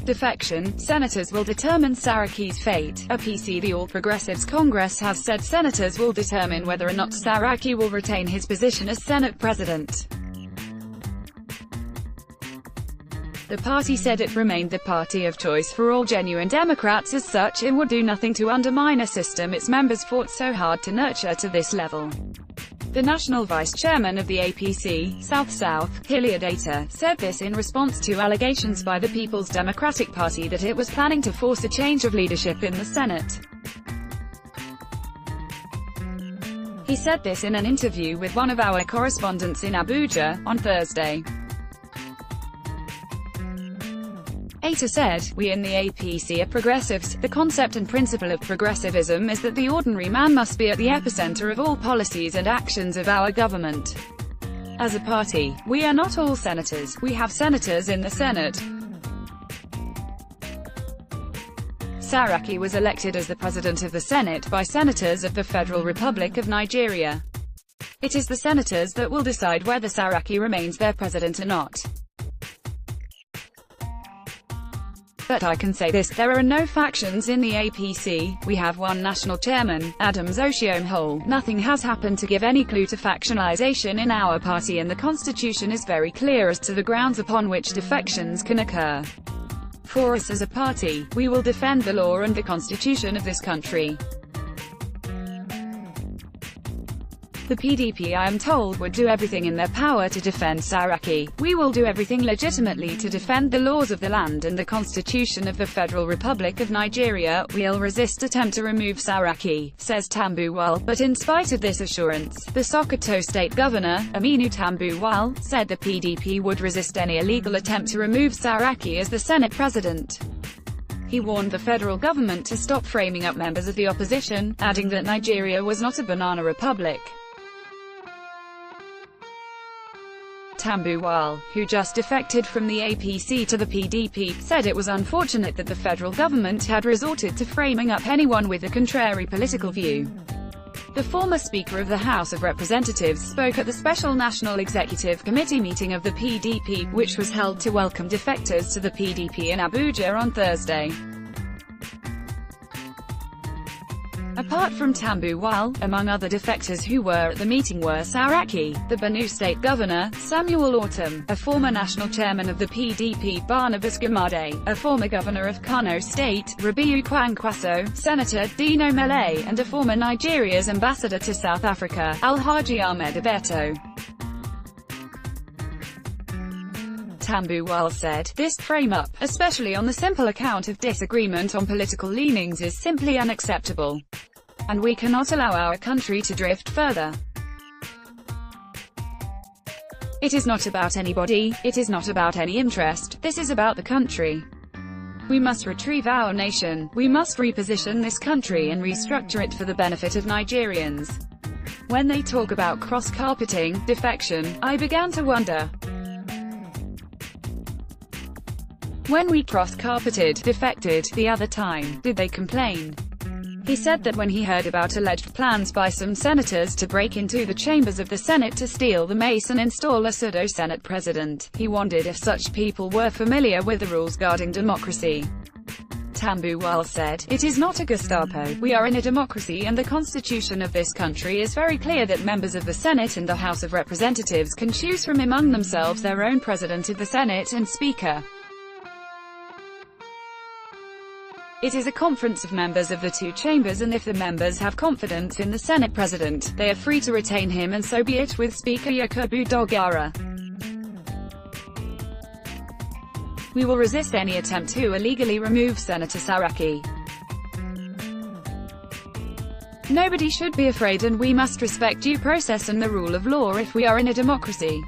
Defection, senators will determine Saraki's fate. APC. The All Progressives Congress has said senators will determine whether or not Saraki will retain his position as Senate President. The party said it remained the party of choice for all genuine Democrats. As such, it would do nothing to undermine a system its members fought so hard to nurture to this level. The national vice chairman of the APC, South-South, Hilliard Ater, said this in response to allegations by the People's Democratic Party that it was planning to force a change of leadership in the Senate. He said this in an interview with one of our correspondents in Abuja, on Thursday. Ater said, "We in the APC are progressives. The concept and principle of progressivism is that the ordinary man must be at the epicenter of all policies and actions of our government. As a party, we are not all senators. We have senators in the Senate." Saraki was elected as the president of the Senate by senators of the Federal Republic of Nigeria. It is the senators that will decide whether Saraki remains their president or not. But I can say this, there are no factions in the APC, we have one national chairman, Adams Oshiomhole. Nothing has happened to give any clue to factionalization in our party, and the constitution is very clear as to the grounds upon which defections can occur. For us as a party, we will defend the law and the constitution of this country. The PDP, I am told, would do everything in their power to defend Saraki. We will do everything legitimately to defend the laws of the land and the Constitution of the Federal Republic of Nigeria. We'll resist attempt to remove Saraki, says Tambuwal. But in spite of this assurance, the Sokoto State Governor, Aminu Tambuwal, said the PDP would resist any illegal attempt to remove Saraki as the Senate President. He warned the federal government to stop framing up members of the opposition, adding that Nigeria was not a banana republic. Tambuwal, who just defected from the APC to the PDP, said it was unfortunate that the federal government had resorted to framing up anyone with a contrary political view. The former Speaker of the House of Representatives spoke at the Special National Executive Committee meeting of the PDP, which was held to welcome defectors to the PDP in Abuja on Thursday. Apart from Tambuwal, among other defectors who were at the meeting were Saraki, the Benue State Governor, Samuel Ortom, a former national chairman of the PDP Barnabas Gamade, a former governor of Kano State, Rabiu Kwankwaso, Senator Dino Melaye, and a former Nigeria's ambassador to South Africa, Alhaji Ahmed Abeto. Tambuwal said, "This frame-up, especially on the simple account of disagreement on political leanings, is simply unacceptable. And we cannot allow our country to drift further. It is not about anybody, it is not about any interest, this is about the country. We must retrieve our nation, we must reposition this country and restructure it for the benefit of Nigerians." When they talk about cross-carpeting, defection, I began to wonder. When we cross-carpeted, defected, the other time, did they complain? He said that when he heard about alleged plans by some senators to break into the chambers of the Senate to steal the mace and install a pseudo-Senate president, he wondered if such people were familiar with the rules guarding democracy. Tambuwal said, "It is not a Gestapo. We are in a democracy, and the constitution of this country is very clear that members of the Senate and the House of Representatives can choose from among themselves their own president of the Senate and Speaker. It is a conference of members of the two chambers, and if the members have confidence in the Senate President, they are free to retain him, and so be it with Speaker Yakubu Dogara. We will resist any attempt to illegally remove Senator Saraki. Nobody should be afraid, and we must respect due process and the rule of law if we are in a democracy.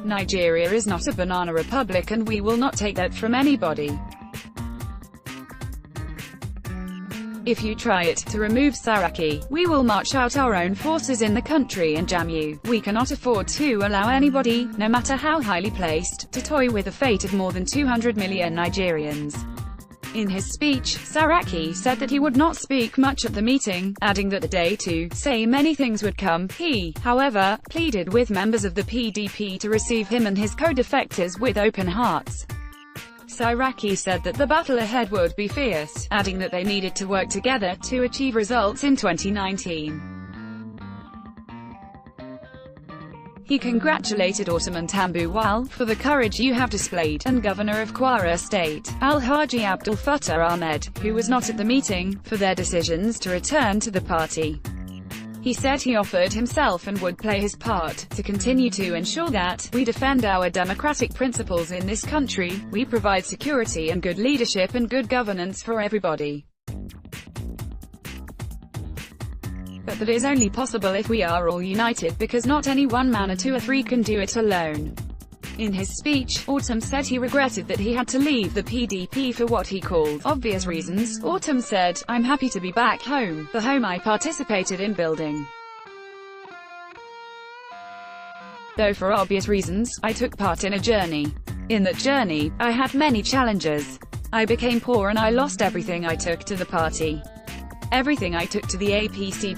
Nigeria is not a banana republic, and we will not take that from anybody. If you try it, to remove Saraki, we will march out our own forces in the country and jam you. We cannot afford to allow anybody, no matter how highly placed, to toy with the fate of more than 200 million Nigerians." In his speech, Saraki said that he would not speak much at the meeting, adding that the day to say many things would come. He, however, pleaded with members of the PDP to receive him and his co-defectors with open hearts. Saraki said that the battle ahead would be fierce, adding that they needed to work together to achieve results in 2019. He congratulated Ottoman Tambuwal for the courage you have displayed, and Governor of Kwara State, Alhaji Abdul Fattah Ahmed, who was not at the meeting, for their decisions to return to the party. He said he offered himself and would play his part, to continue to ensure that we defend our democratic principles in this country, we provide security and good leadership and good governance for everybody. But that is only possible if we are all united, because not any one man or two or three can do it alone. In his speech, Autumn said he regretted that he had to leave the PDP for what he called obvious reasons. Autumn said, "I'm happy to be back home, the home I participated in building. Though for obvious reasons, I took part in a journey. In that journey, I had many challenges. I became poor and I lost everything I took to the party. Everything I took to the APC